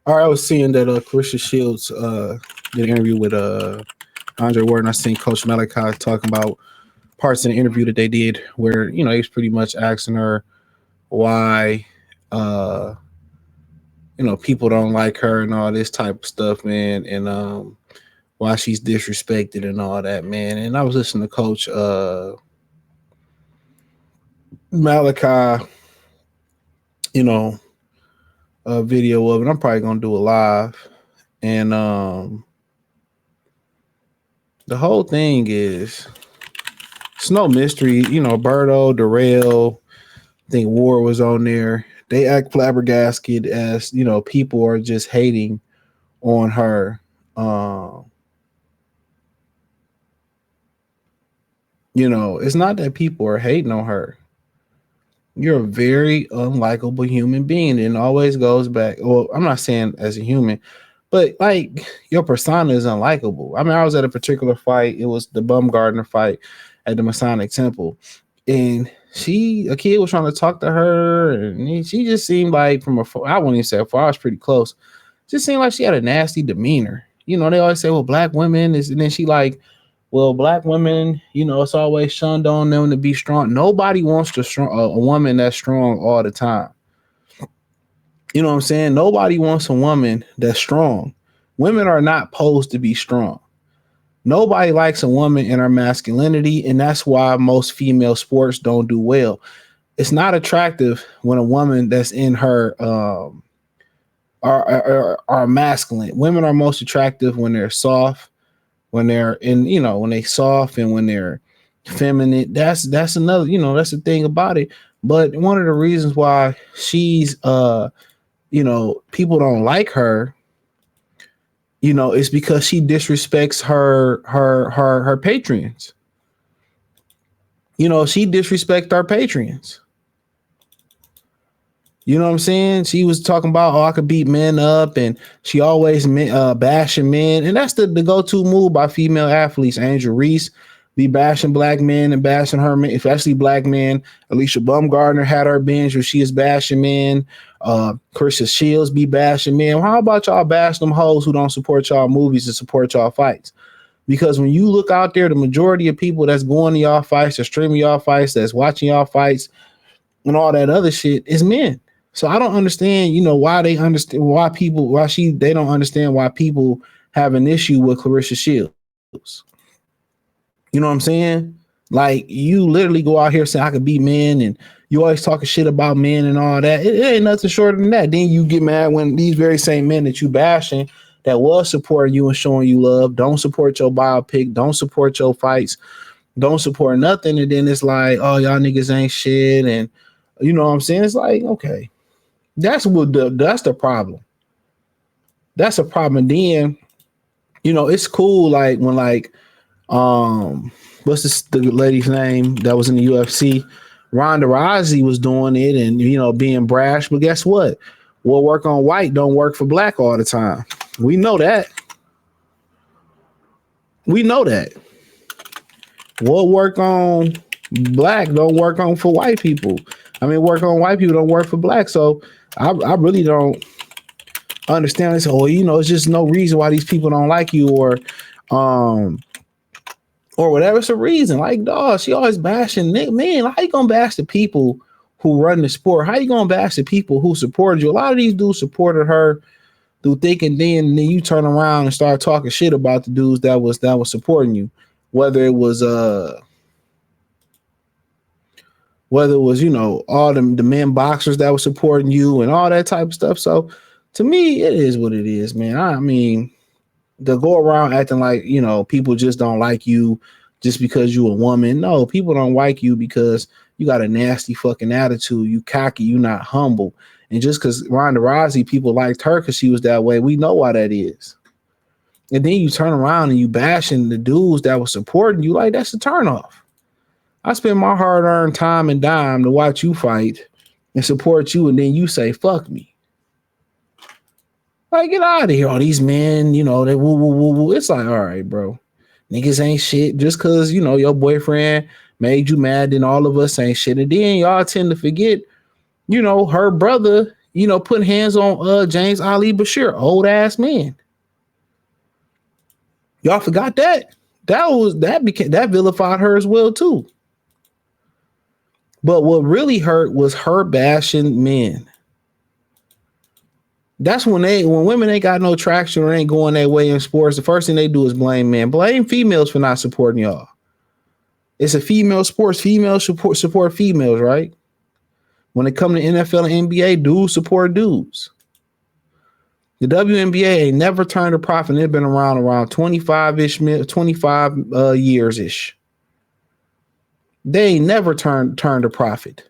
All right, I was seeing that Claressa Shields did an interview with Andre Ward, and I seen Coach Malachi talking about parts in the interview that they did where he was pretty much asking her why uh people don't like her and all this type of stuff, man, and why she's disrespected and all that, man. And I was listening to Coach Malachi, you know, a video of it. I'm probably gonna do a live, and the whole thing is it's no mystery. Berto, Darrell, I think Ward was on there. They act flabbergasted as people are just hating on her. Um, it's not that people are hating on her. You're a very unlikable human being, and it always goes back. Well, I'm not saying as a human, but like your persona is unlikable. I mean, I was at a particular fight. It was the Bumgardner fight at the Masonic Temple, and a kid was trying to talk to her, and she just seemed like from afar. I wouldn't even say afar. I was pretty close. Just seemed like she had a nasty demeanor. They always say, "Well, black women is," and then she like, well, black women, it's always shunned on them to be strong. Nobody wants a woman that's strong all the time. You know what I'm saying? Nobody wants a woman that's strong. Women are not supposed to be strong. Nobody likes a woman in her masculinity, and that's why most female sports don't do well. It's not attractive when a woman that's in her are masculine. Women are most attractive when they're soft, when they're when they soft and when they're feminine. That's another, that's the thing about it. But one of the reasons why she's people don't like her, is because she disrespects her patrons. She disrespects our patrons. You know what I'm saying? She was talking about, I could beat men up, and she always bashing men. And that's the go-to move by female athletes. Angel Reese be bashing black men and bashing her men, especially black men. Alicia Bumgardner had her binge where she is bashing men. Claressa Shields be bashing men. How about y'all bash them hoes who don't support y'all movies and support y'all fights? Because when you look out there, the majority of people that's going to y'all fights, that's streaming y'all fights, that's watching y'all fights, and all that other shit is men. So I don't understand, why they understand they don't understand why people have an issue with Claressa Shields. You know what I'm saying? Like, you literally go out here saying I could beat men, and you always talking shit about men and all that. It ain't nothing shorter than that. Then you get mad when these very same men that you bashing that was supporting you and showing you love don't support your biopic, don't support your fights, don't support nothing. And then it's like, oh, y'all niggas ain't shit. And you know what I'm saying? It's like, okay. That's the problem. That's a problem. And then, it's cool. Like when what's the lady's name that was in the UFC? Ronda Rousey was doing it and being brash. But guess what? What work on white don't work for black all the time. We know that. We know that. What work on black don't work on for white people. I mean, work on white people don't work for black. So I really don't understand this. Oh, it's just no reason why these people don't like you or whatever. It's a reason. Like, dog, she always bashing man. How you gonna bash the people who run the sport? How you gonna bash the people who supported you? A lot of these dudes supported her through thick and thin, and then you turn around and start talking shit about the dudes that was supporting you, whether it was all the men boxers that were supporting you and all that type of stuff. So to me, it is what it is, man. I mean, to go around acting like, people just don't like you just because you a woman. No, people don't like you because you got a nasty fucking attitude. You cocky, you not humble. And just because Ronda Rousey, people liked her because she was that way, we know why that is. And then you turn around and you bashing the dudes that were supporting you, like that's a turnoff. I spend my hard-earned time and dime to watch you fight and support you, and then you say, fuck me. Like, get out of here. All these men, they woo, woo, woo, woo. It's like, all right, bro. Niggas ain't shit just because, your boyfriend made you mad, then all of us ain't shit. And then y'all tend to forget, her brother, putting hands on James Ali Bashir, old ass man. Y'all forgot that. That vilified her as well too. But what really hurt was her bashing men. That's when women ain't got no traction or ain't going their way in sports, the first thing they do is blame men. Blame females for not supporting y'all. It's a female sports. Females support females, right? When it comes to NFL and NBA, dudes support dudes. The WNBA ain't never turned a profit. They've been around 25-ish, 25 years-ish. They ain't never turned a profit.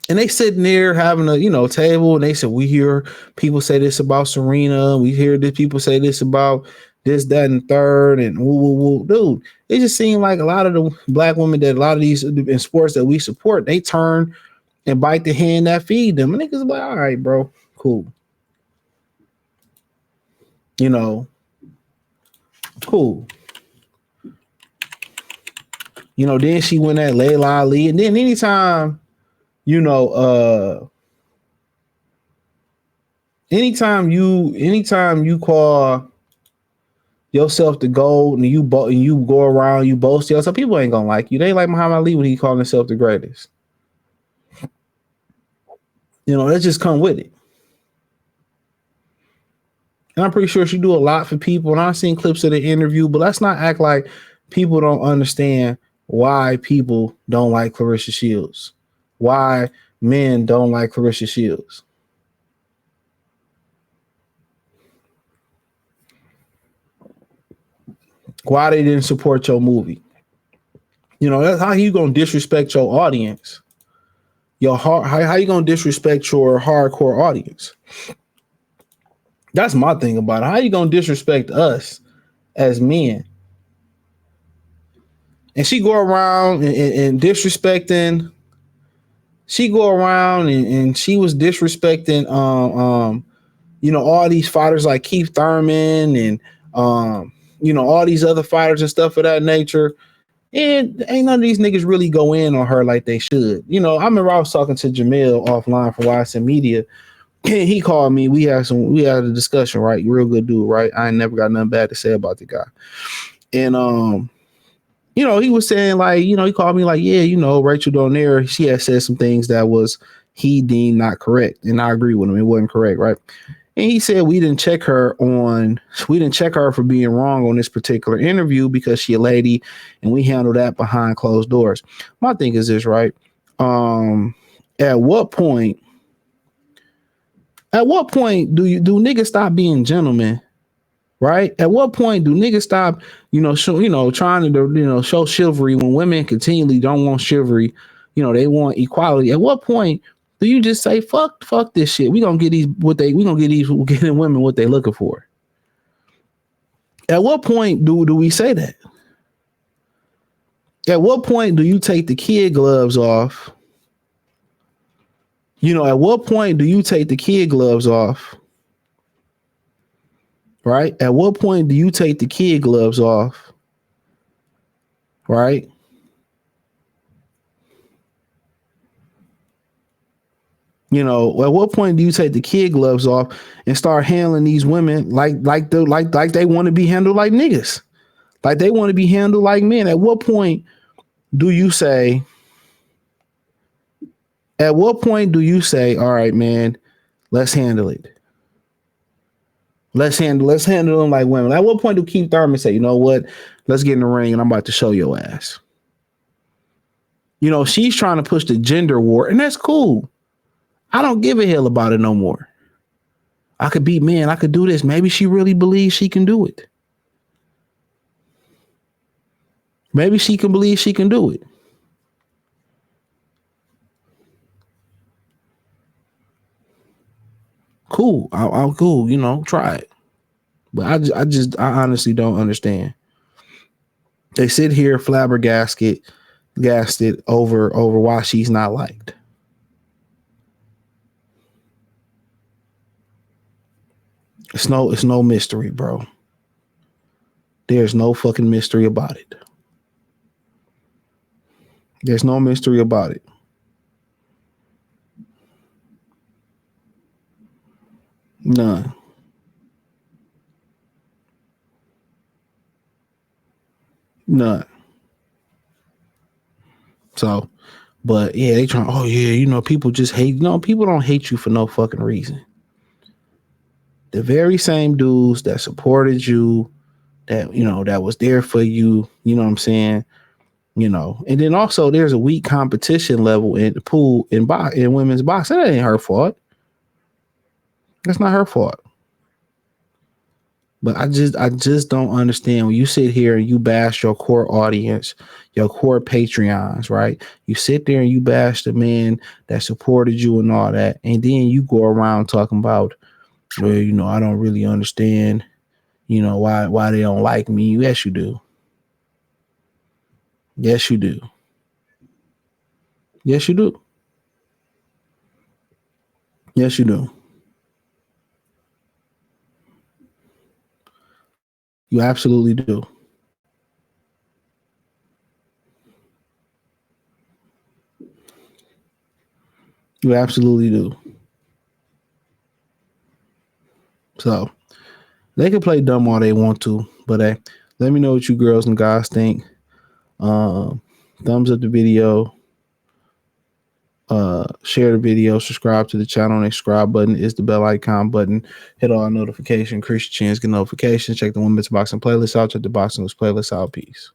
And they sitting there having a table, and they said, we hear people say this about Serena. We hear this people say this about this, that, and third, and woo. Dude, it just seemed like a lot of the black women that a lot of these in sports that we support, they turn and bite the hand that feed them. And niggas like, all right, bro, cool. Cool. Then she went at Layla Ali. And then anytime you call yourself the GOAT and you go around, you boast yourself, people ain't gonna like you. They like Muhammad Ali when he called himself the greatest. That just come with it. And I'm pretty sure she do a lot for people. And I've seen clips of the interview, but let's not act like people don't understand why people don't like Claressa Shields. Why men don't like Claressa Shields. Why they didn't support your movie. That's how you gonna disrespect your audience. How you gonna disrespect your hardcore audience? That's my thing about it. How you gonna disrespect us as men? And she go around and disrespecting. She go around and she was disrespecting all these fighters like Keith Thurman and all these other fighters and stuff of that nature. And ain't none of these niggas really go in on her like they should. I remember I was talking to Jamil offline from YSN Media. He called me. We had a discussion, right? Real good dude, right? I ain't never got nothing bad to say about the guy. And he was saying like, he called me like, yeah, Rachel Donaire, she had said some things that he deemed not correct. And I agree with him. It wasn't correct, right? And he said we didn't check her for being wrong on this particular interview because she a lady and we handle that behind closed doors. My thing is this, right? At what point do niggas stop being gentlemen? Right? At what point do niggas stop, trying to, show chivalry when women continually don't want chivalry? They want equality. At what point do you just say, fuck this shit? We gonna get these women what they looking for. At what point do we say that? At what point do you take the kid gloves off? At what point do you take the kid gloves off? Right? At what point do you take the kid gloves off? Right? At what point do you take the kid gloves off and start handling these women like they want to be handled like niggas? Like they want to be handled like men. At what point do you say, all right, man, let's handle it. Let's handle them like women. At what point do Keith Thurman say, you know what? Let's get in the ring and I'm about to show your ass. She's trying to push the gender war, and that's cool. I don't give a hell about it no more. I could beat men. I could do this. Maybe she really believes she can do it. Maybe she can believe she can do it. Cool. I'll cool, try it. But I honestly don't understand. They sit here flabbergasted over why she's not liked. It's no mystery, bro. There's no fucking mystery about it. There's no mystery about it. None. None. So, but yeah, they trying. Oh yeah, people just hate. No, people don't hate you for no fucking reason. The very same dudes that supported you, that was there for you. You know what I'm saying? And then also there's a weak competition level in the pool in women's boxing. That ain't her fault. That's not her fault. But I just don't understand when you sit here and you bash your core audience, your core Patreons, right? You sit there and you bash the men that supported you and all that, and then you go around talking about, well, I don't really understand, why they don't like me. Yes, you do. Yes, you do. Yes, you do. Yes, you do. You absolutely do. You absolutely do. So they can play dumb all they want to, but hey, let me know what you girls and guys think. Um, Thumbs up the video, share the video, subscribe to the channel. And the subscribe button is the bell icon button. Hit all notification, increase your chance, get notifications. Check the women's boxing playlist out. Check the boxing playlist out. Peace.